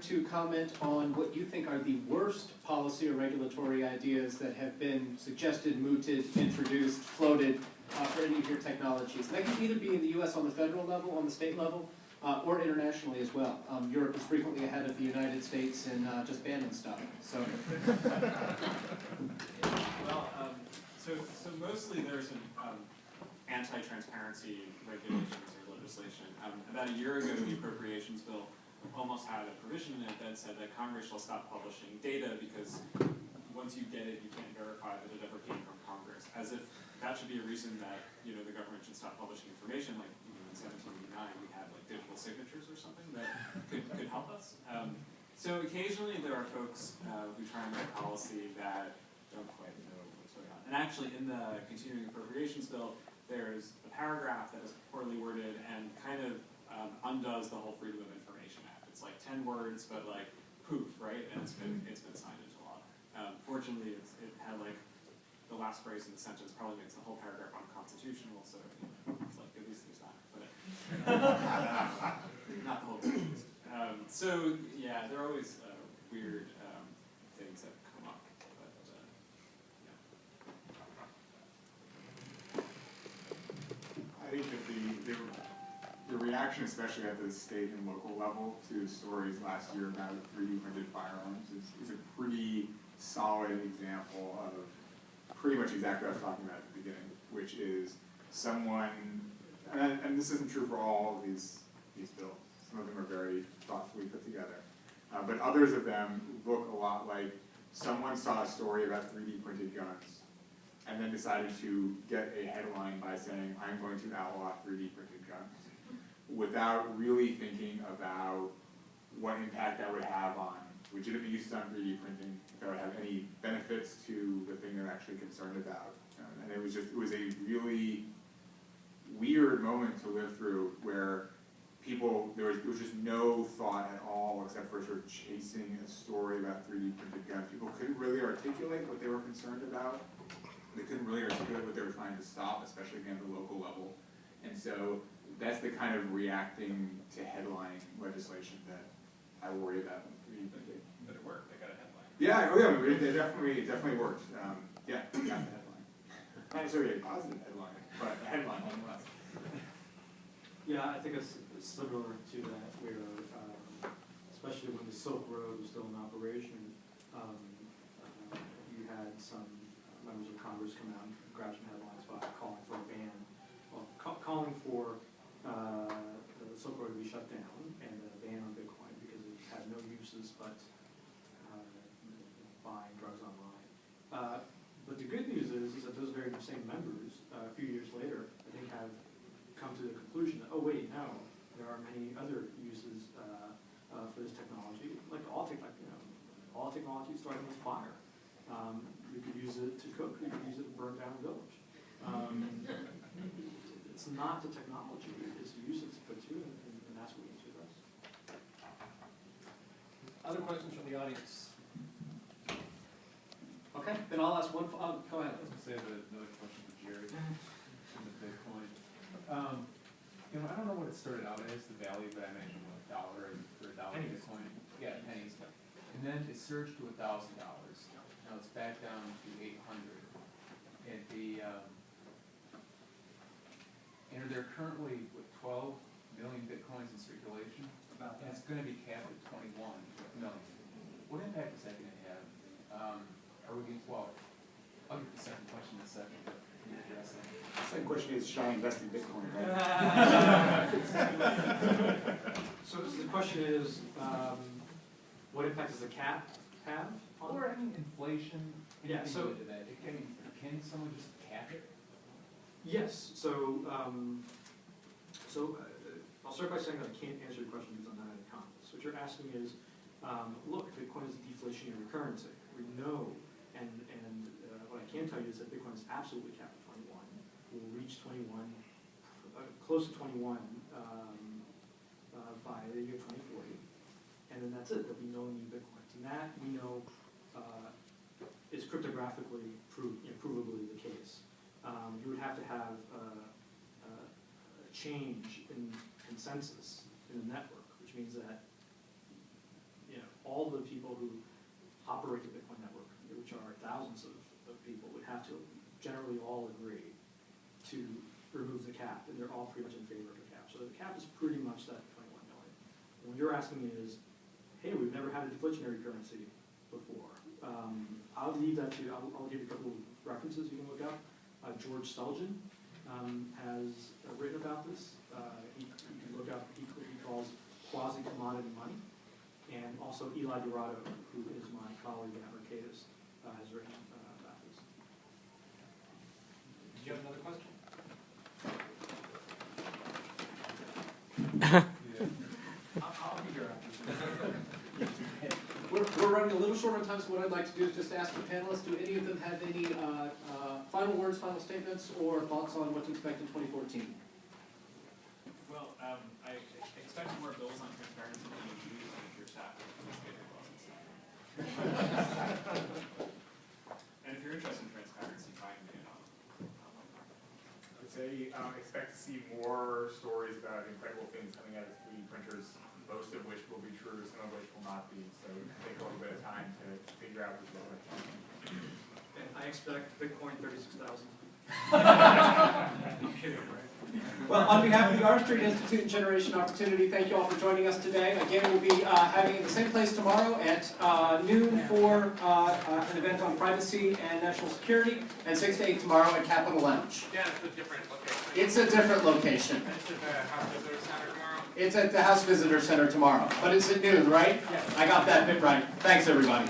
to comment on what you think are the worst policy or regulatory ideas that have been suggested, mooted, introduced, floated for any of your technologies. And that can either be in the US on the federal level, on the state level, or internationally as well. Europe is frequently ahead of the United States in just banning stuff. So, well, so mostly there's an anti-transparency regulations or legislation. About a year ago, the appropriations bill almost had a provision in it that said that Congress shall stop publishing data because once you get it, you can't verify that it ever came from Congress. As if that should be a reason that the government should stop publishing information. Like in 1789, we had like digital signatures or something that could help us. So occasionally there are folks who try and make policy that don't quite know what's going on. And actually, in the continuing appropriations bill, there's a paragraph that is poorly worded and kind of undoes the whole Freedom of Information Act. It's like 10 words, but like poof, right? And it's been signed into law. Fortunately, it had like the last phrase in the sentence probably makes the whole paragraph unconstitutional, so it's like at least there's that. But not the whole thing. So yeah, there are always weird things that come up. But I think that the reaction, especially at the state and local level, to stories last year about 3D printed firearms is a pretty solid example of pretty much exactly what I was talking about at the beginning, which is someone, and this isn't true for all of these bills. Some of them are very thoughtfully put together, but others of them look a lot like someone saw a story about 3D printed guns and then decided to get a headline by saying, I'm going to outlaw 3D printed guns, without really thinking about what impact that would have on legitimate uses on 3D printing, if that would have any benefits to the thing they're actually concerned about. And it was a really weird moment to live through where there was just no thought at all except for sort of chasing a story about 3D printed guns. People couldn't really articulate what they were concerned about. They couldn't really articulate what they were trying to stop, especially again at the local level. And so that's the kind of reacting to headline legislation that I worry about with 3D printing. it worked. They got a headline. Yeah, it definitely worked. Yeah, we got the headline. Not necessarily a positive headline, but a headline nonetheless. Yeah, I think it's similar to that, where especially when the Silk Road was still in operation, you had some members of Congress come out and grab some headlines by calling for a ban, well, calling for the Silk Road to be shut down and a ban on BitCoin because it had no uses but buying drugs online. But the good news is that those very same members, a few years later, I think have come to the conclusion that, oh wait, no, there are many other uses for this technology, like all technology starting with fire. You could use it to cook, you could use it to burn down a village. It's not the technology, it's the use it's put to, and that's what we need to address. other questions from the audience? Okay, then I'll ask one. Go ahead. I was going to say another question for Jerry on the BitCoin. I don't know what it started out as, the value, but I imagine $1 for $1 Bitcoin. Yeah, pennies. And then it surged to $1,000. Now it's back down to 800. And there are currently 12 million Bitcoins in circulation. About and that. it's going to be capped at 21 million. What impact is that going to have? Are we going to, well, I'll get the second question in a second, but can you address that? The second question is, should I invest in Bitcoin? So the question is, what impact does the cap have on? Or any inflation, Yeah, anything so- related to that? Can someone just cap it? Yes. So I'll start by saying that I can't answer your question because I'm not an economist. What you're asking is, look, Bitcoin is a deflationary currency. We know, and what I can tell you is that Bitcoin is absolutely capped at 21. We'll reach 21, close to 21 by the year 2040, and then that's it. There'll be no new Bitcoins, and that we know is cryptographically provably the case. You would have to have a change in consensus in the network, which means that the people who operate the Bitcoin network, which are thousands of people, would have to generally all agree to remove the cap, and they're all pretty much in favor of the cap. So the cap is pretty much that 21 million. And what you're asking me is, hey, we've never had a deflationary currency before. I'll leave that to you. I'll give you a couple of references you can look up. George Stelgen has written about this. You can look up what he calls quasi-commodity money. And also Eli Dorado, who is my colleague at Mercatus, has written about this. Did you have another question? I'll be here after. We're running a little short on time, so what I'd like to do is just ask the panelists, do any of them have any final words, final statements, or thoughts on what to expect in 2014? Well, I expect more bills on transparency than you do if your staff is getting clauses. And if you're interested in transparency, find me on. I'd say expect to see more stories about incredible things coming out of 3D printers, most of which will be true, some of which will not be. So take a little bit of time to figure out which one. And I expect Bitcoin 36,000. I'm kidding, right? Well, on behalf of the Arm Street Institute and Generation Opportunity, thank you all for joining us today. Again, we'll be having it in the same place tomorrow at noon for an event on privacy and national security, and 6 to 8 tomorrow at Capitol Lounge. Yeah, it's a different location. It's a different location. It's at the House Visitor Center tomorrow. It's at the House Visitor Center tomorrow, but it's at noon, right? Yes. I got that bit right. Thanks, everybody.